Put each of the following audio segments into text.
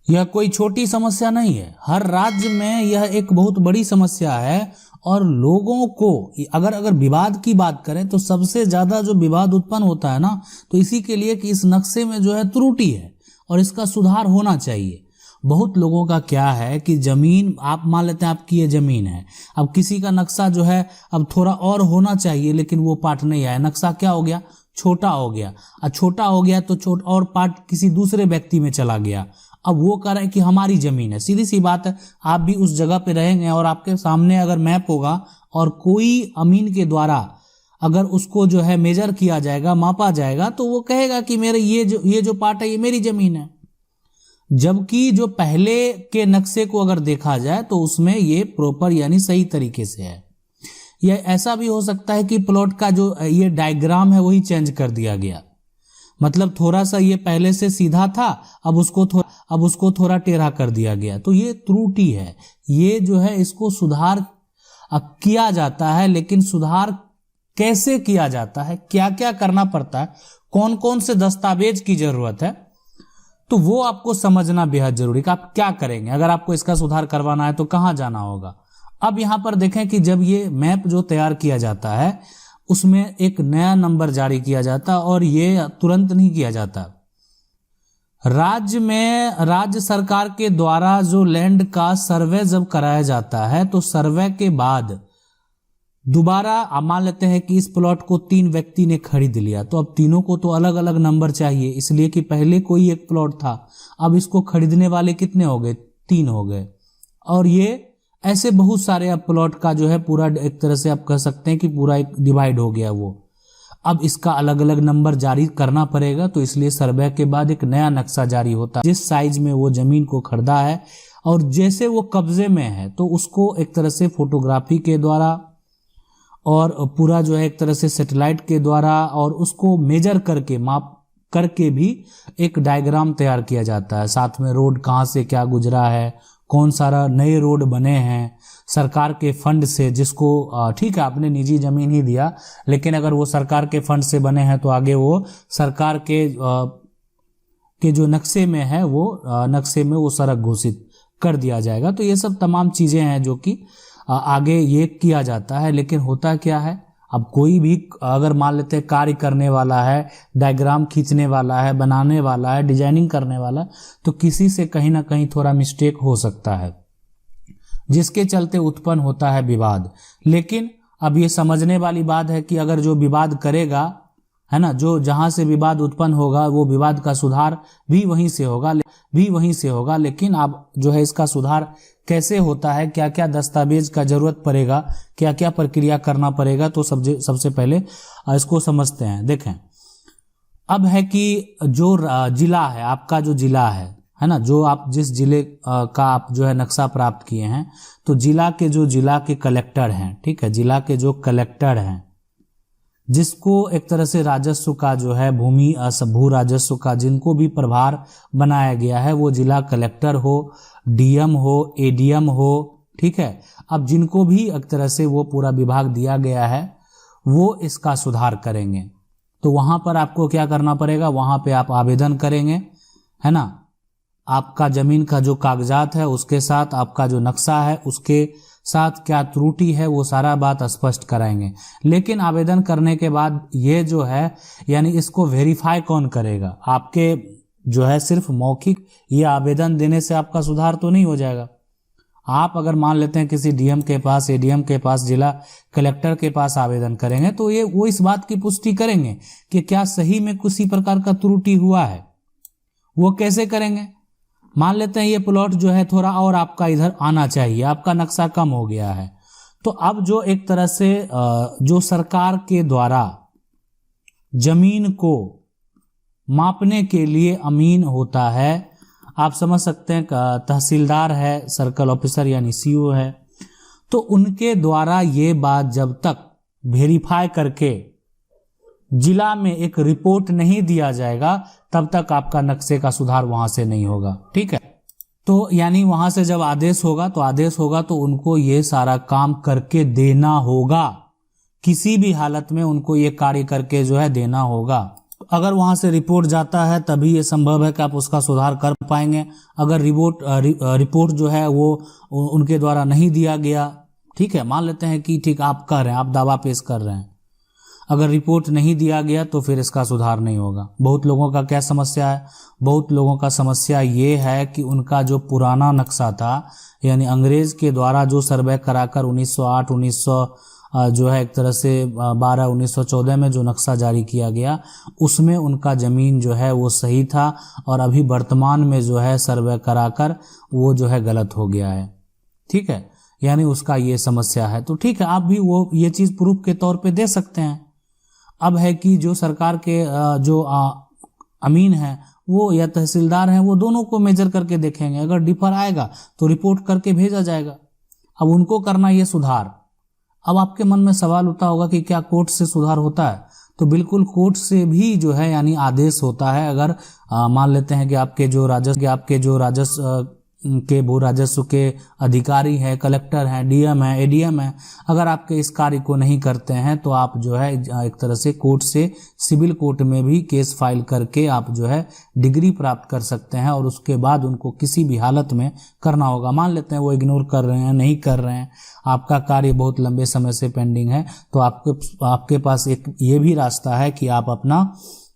यह कोई छोटी समस्या नहीं है, हर राज्य में यह एक बहुत बड़ी समस्या है। और लोगों को अगर विवाद की बात करें तो सबसे ज्यादा जो विवाद उत्पन्न होता है ना, तो इसी के लिए कि इस नक्शे में जो है त्रुटि है और इसका सुधार होना चाहिए। बहुत लोगों का क्या है कि जमीन, आप मान लेते हैं आपकी ये जमीन है, अब किसी का नक्शा जो है अब थोड़ा और होना चाहिए, लेकिन वो पार्ट नहीं आया, नक्शा क्या हो गया, छोटा हो गया। और छोटा हो गया तो छोटा और पार्ट किसी दूसरे व्यक्ति में चला गया। अब वो कह रहा है कि हमारी जमीन है। सीधी सी बात है, आप भी उस जगह पे रहेंगे और आपके सामने अगर मैप होगा और कोई अमीन के द्वारा अगर उसको जो है मेजर किया जाएगा, मापा जाएगा, तो वो कहेगा कि मेरे ये जो पार्ट है ये मेरी जमीन है। जबकि जो पहले के नक्शे को अगर देखा जाए तो उसमें ये प्रॉपर यानी सही तरीके से है। यह ऐसा भी हो सकता है कि प्लॉट का जो ये डायग्राम है वही चेंज कर दिया गया, मतलब थोड़ा सा ये पहले से सीधा था, अब उसको थोड़ा टेढ़ा कर दिया गया, तो ये त्रुटि है। ये जो है इसको सुधार किया जाता है, लेकिन सुधार कैसे किया जाता है, क्या क्या करना पड़ता है, कौन कौन से दस्तावेज की जरूरत है, तो वो आपको समझना बेहद जरूरी है। आप क्या करेंगे अगर आपको इसका सुधार करवाना है तो कहाँ जाना होगा। अब यहां पर देखें कि जब ये मैप जो तैयार किया जाता है उसमें एक नया नंबर जारी किया जाता है और ये तुरंत नहीं किया जाता। राज्य में राज्य सरकार के द्वारा जो लैंड का सर्वे जब कराया जाता है तो सर्वे के बाद दोबारा मान लेते हैं कि इस प्लॉट को 3 व्यक्ति ने खरीद लिया, तो अब तीनों को तो अलग अलग नंबर चाहिए, इसलिए कि पहले कोई एक प्लॉट था, अब इसको खरीदने वाले कितने हो गए, 3 हो गए। और ये ऐसे बहुत सारे अब प्लॉट का जो है पूरा एक तरह से आप कह सकते हैं कि पूरा एक डिवाइड हो गया वो। अब इसका अलग अलग नंबर जारी करना पड़ेगा, तो इसलिए सर्वे के बाद एक नया नक्शा जारी होता है। जिस साइज में वो जमीन को खरीदा है और जैसे वो कब्जे में है तो उसको एक तरह से फोटोग्राफी के द्वारा और पूरा जो है एक तरह से सैटेलाइट के द्वारा और उसको मेजर करके माप करके भी एक डायग्राम तैयार किया जाता है। साथ में रोड कहाँ से क्या गुजरा है, कौन सारा नए रोड बने हैं सरकार के फंड से, जिसको ठीक है आपने निजी जमीन ही दिया, लेकिन अगर वो सरकार के फंड से बने हैं तो आगे वो सरकार के जो नक्शे में है वो नक्शे में वो सड़क घोषित कर दिया जाएगा। तो ये सब तमाम चीजें हैं जो कि आगे ये किया जाता है। लेकिन होता क्या है, अब कोई भी अगर मान लेते हैं कार्य करने वाला है, डायग्राम खींचने वाला है, बनाने वाला है, डिजाइनिंग करने वाला है, तो किसी से कहीं ना कहीं थोड़ा मिस्टेक हो सकता है, जिसके चलते उत्पन्न होता है विवाद। लेकिन अब ये समझने वाली बात है कि अगर जो विवाद करेगा है ना, जो जहां से विवाद उत्पन्न होगा वो विवाद का सुधार भी वहीं से होगा। लेकिन आप जो है इसका सुधार कैसे होता है, क्या क्या दस्तावेज का जरूरत पड़ेगा, क्या क्या प्रक्रिया करना पड़ेगा, तो सबसे पहले इसको समझते हैं। देखें, अब है कि जो जिला है, आपका जो जिला है ना, जो आप जिस जिले का आप जो है नक्शा प्राप्त किए हैं, तो जिला के कलेक्टर हैं, ठीक है, जिला के जो कलेक्टर हैं, जिसको एक तरह से राजस्व का जो है भू राजस्व का जिनको भी प्रभार बनाया गया है, वो जिला कलेक्टर हो, डीएम हो, एडीएम हो, ठीक है। अब जिनको भी एक तरह से वो पूरा विभाग दिया गया है वो इसका सुधार करेंगे। तो वहां पर आपको क्या करना पड़ेगा, वहां पे आप आवेदन करेंगे, है ना, आपका जमीन का जो कागजात है उसके साथ आपका जो नक्शा है उसके साथ क्या त्रुटि है वो सारा बात स्पष्ट कराएंगे। लेकिन आवेदन करने के बाद ये जो है यानी इसको वेरीफाई कौन करेगा, आपके जो है सिर्फ मौखिक ये आवेदन देने से आपका सुधार तो नहीं हो जाएगा। आप अगर मान लेते हैं किसी डीएम के पास, एडीएम के पास, जिला कलेक्टर के पास आवेदन करेंगे तो ये वो इस बात की पुष्टि करेंगे कि क्या सही में किसी प्रकार का त्रुटि हुआ है। वो कैसे करेंगे, मान लेते हैं ये प्लॉट जो है थोड़ा और आपका इधर आना चाहिए, आपका नक्शा कम हो गया है, तो अब जो एक तरह से जो सरकार के द्वारा जमीन को मापने के लिए अमीन होता है, आप समझ सकते हैं तहसीलदार है, सर्कल ऑफिसर यानी सीओ है, तो उनके द्वारा ये बात जब तक वेरीफाई करके जिला में एक रिपोर्ट नहीं दिया जाएगा तब तक आपका नक्शे का सुधार वहां से नहीं होगा, ठीक है। तो यानी वहां से जब आदेश होगा तो उनको ये सारा काम करके देना होगा, किसी भी हालत में उनको ये कार्य करके जो है देना होगा। अगर वहां से रिपोर्ट जाता है तभी ये संभव है कि आप उसका सुधार कर पाएंगे। अगर रिपोर्ट जो है वो उनके द्वारा नहीं दिया गया, ठीक है, मान लेते हैं कि ठीक आप कर रहे हैं, आप दावा पेश कर रहे हैं, अगर रिपोर्ट नहीं दिया गया तो फिर इसका सुधार नहीं होगा। बहुत लोगों का क्या समस्या है, बहुत लोगों का समस्या ये है कि उनका जो पुराना नक्शा था, यानी अंग्रेज के द्वारा जो सर्वे कराकर 1908 जो है एक तरह से 1914 में जो नक्शा जारी किया गया, उसमें उनका ज़मीन जो है वो सही था, और अभी वर्तमान में जो है सर्वे कराकर वो जो है गलत हो गया है, ठीक है, यानी उसका ये समस्या है। तो ठीक है, आप भी वो ये चीज़ प्रूफ के तौर पे दे सकते हैं। अब है कि जो सरकार के जो अमीन हैं वो या तहसीलदार हैं, वो दोनों को मेजर करके देखेंगे, अगर डिफर आएगा तो रिपोर्ट करके भेजा जाएगा। अब उनको करना ये सुधार। अब आपके मन में सवाल उठता होगा कि क्या कोर्ट से सुधार होता है? तो बिल्कुल कोर्ट से भी जो है यानी आदेश होता है। अगर मान लेते हैं कि आपके जो राजस्व के भू राजस्व के अधिकारी हैं, कलेक्टर हैं, डीएम हैं, एडीएम हैं, अगर आपके इस कार्य को नहीं करते हैं तो आप जो है एक तरह से कोर्ट से सिविल कोर्ट में भी केस फाइल करके आप जो है डिग्री प्राप्त कर सकते हैं, और उसके बाद उनको किसी भी हालत में करना होगा। मान लेते हैं वो इग्नोर कर रहे हैं, नहीं कर रहे हैं, आपका कार्य बहुत लंबे समय से पेंडिंग है, तो आपके पास एक ये भी रास्ता है कि आप अपना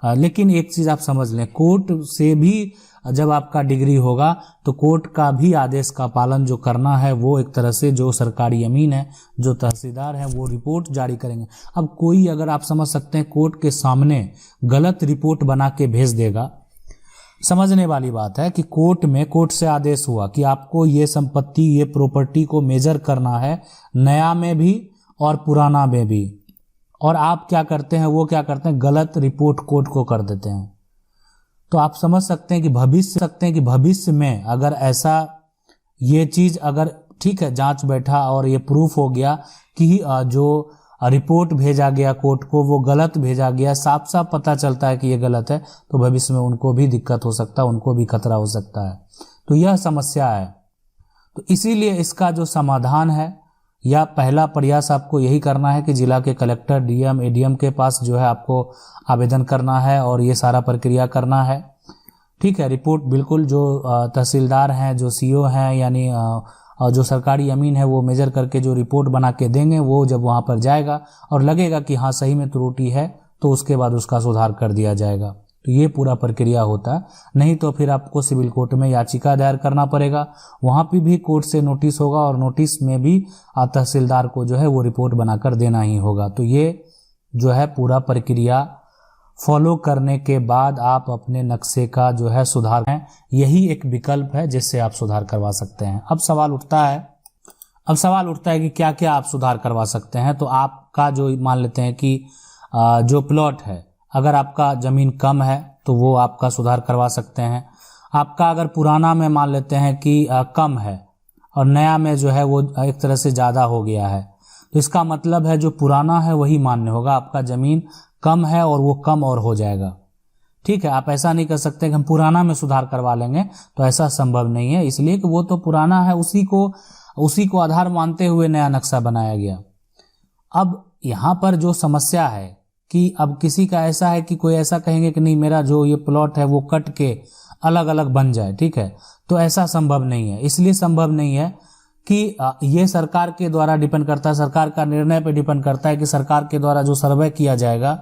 लेकिन एक चीज़ आप समझ लें, कोर्ट से भी जब आपका डिग्री होगा तो कोर्ट का भी आदेश का पालन जो करना है, वो एक तरह से जो सरकारी अमीन है, जो तहसीलदार है, वो रिपोर्ट जारी करेंगे। अब कोई अगर आप समझ सकते हैं कोर्ट के सामने गलत रिपोर्ट बना के भेज देगा, समझने वाली बात है कि कोर्ट से आदेश हुआ कि आपको ये संपत्ति, ये प्रॉपर्टी को मेजर करना है, नया में भी और पुराना में भी, और आप क्या करते हैं, वो क्या करते हैं, गलत रिपोर्ट कोर्ट को कर देते हैं। तो आप समझ सकते हैं कि भविष्य में अगर ऐसा ये चीज़ अगर ठीक है जांच बैठा और ये प्रूफ हो गया कि जो रिपोर्ट भेजा गया कोर्ट को वो गलत भेजा गया, साफ साफ पता चलता है कि ये गलत है, तो भविष्य में उनको भी दिक्कत हो सकता है, उनको भी खतरा हो सकता है। तो यह समस्या है। तो इसीलिए इसका जो समाधान है, या पहला प्रयास आपको यही करना है कि जिला के कलेक्टर, डीएम, एडीएम के पास जो है आपको आवेदन करना है और ये सारा प्रक्रिया करना है, ठीक है। रिपोर्ट बिल्कुल जो तहसीलदार हैं, जो सीओ हैं, यानी जो सरकारी अमीन है, वो मेजर करके जो रिपोर्ट बना के देंगे, वो जब वहाँ पर जाएगा और लगेगा कि हाँ सही में त्रुटि है, तो उसके बाद उसका सुधार कर दिया जाएगा। तो ये पूरा प्रक्रिया होता है। नहीं तो फिर आपको सिविल कोर्ट में याचिका दायर करना पड़ेगा, वहाँ पे भी कोर्ट से नोटिस होगा, और नोटिस में भी तहसीलदार को जो है वो रिपोर्ट बनाकर देना ही होगा। तो ये जो है पूरा प्रक्रिया फॉलो करने के बाद आप अपने नक्शे का जो है सुधार है, यही एक विकल्प है जिससे आप सुधार करवा सकते हैं। अब सवाल उठता है कि क्या क्या आप सुधार करवा सकते हैं। तो आपका जो मान लेते हैं कि जो प्लॉट है, अगर आपका ज़मीन कम है तो वो आपका सुधार करवा सकते हैं। आपका अगर पुराना में मान लेते हैं कि कम है और नया में जो है वो एक तरह से ज़्यादा हो गया है, तो इसका मतलब है जो पुराना है वही मान्य होगा। आपका ज़मीन कम है और वो कम और हो जाएगा, ठीक है। आप ऐसा नहीं कर सकते कि हम पुराना में सुधार करवा लेंगे, तो ऐसा संभव नहीं है, इसलिए कि वो तो पुराना है, उसी को आधार मानते हुए नया नक्शा बनाया गया। अब यहाँ पर जो समस्या है कि अब किसी का ऐसा है कि कोई ऐसा कहेंगे कि नहीं मेरा जो ये प्लॉट है वो कट के अलग अलग बन जाए, ठीक है, तो ऐसा संभव नहीं है। इसलिए संभव नहीं है कि ये सरकार के द्वारा डिपेंड करता है, सरकार का निर्णय पे डिपेंड करता है कि सरकार के द्वारा जो सर्वे किया जाएगा,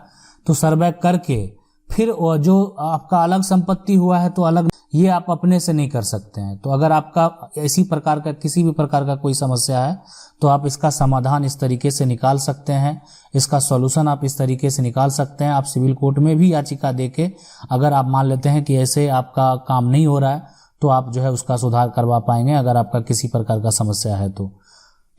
तो सर्वे करके फिर जो आपका अलग संपत्ति हुआ है तो अलग, ये आप अपने से नहीं कर सकते हैं। तो अगर आपका इसी प्रकार का किसी भी प्रकार का कोई समस्या है तो आप इसका समाधान इस तरीके से निकाल सकते हैं, इसका सॉल्यूशन आप इस तरीके से निकाल सकते हैं। आप सिविल कोर्ट में भी याचिका देके अगर आप मान लेते हैं कि ऐसे आपका काम नहीं हो रहा है तो आप जो है उसका सुधार करवा पाएंगे, अगर आपका किसी प्रकार का समस्या है तो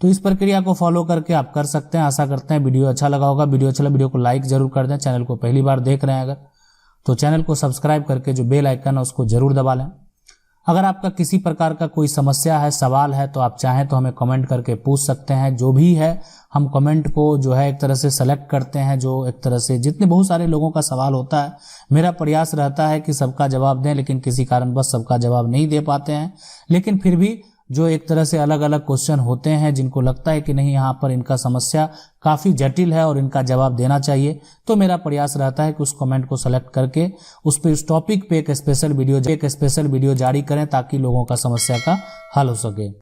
इस प्रक्रिया को फॉलो करके आप कर सकते हैं। आशा करते हैं वीडियो अच्छा लगा होगा। वीडियो को लाइक जरूर कर दें। चैनल को पहली बार देख रहे हैं अगर, तो चैनल को सब्सक्राइब करके जो बेल आइकन है उसको जरूर दबा लें। अगर आपका किसी प्रकार का कोई समस्या है, सवाल है, तो आप चाहें तो हमें कमेंट करके पूछ सकते हैं। जो भी है हम कमेंट को जो है एक तरह से सेलेक्ट करते हैं, जो एक तरह से जितने बहुत सारे लोगों का सवाल होता है, मेरा प्रयास रहता है कि सबका जवाब दें, लेकिन किसी कारणवश सबका जवाब नहीं दे पाते हैं। लेकिन फिर भी जो एक तरह से अलग अलग क्वेश्चन होते हैं, जिनको लगता है कि नहीं यहाँ पर इनका समस्या काफ़ी जटिल है और इनका जवाब देना चाहिए, तो मेरा प्रयास रहता है कि उस कमेंट को सेलेक्ट करके उस पर उस टॉपिक पे एक स्पेशल वीडियो जारी करें ताकि लोगों का समस्या का हल हो सके।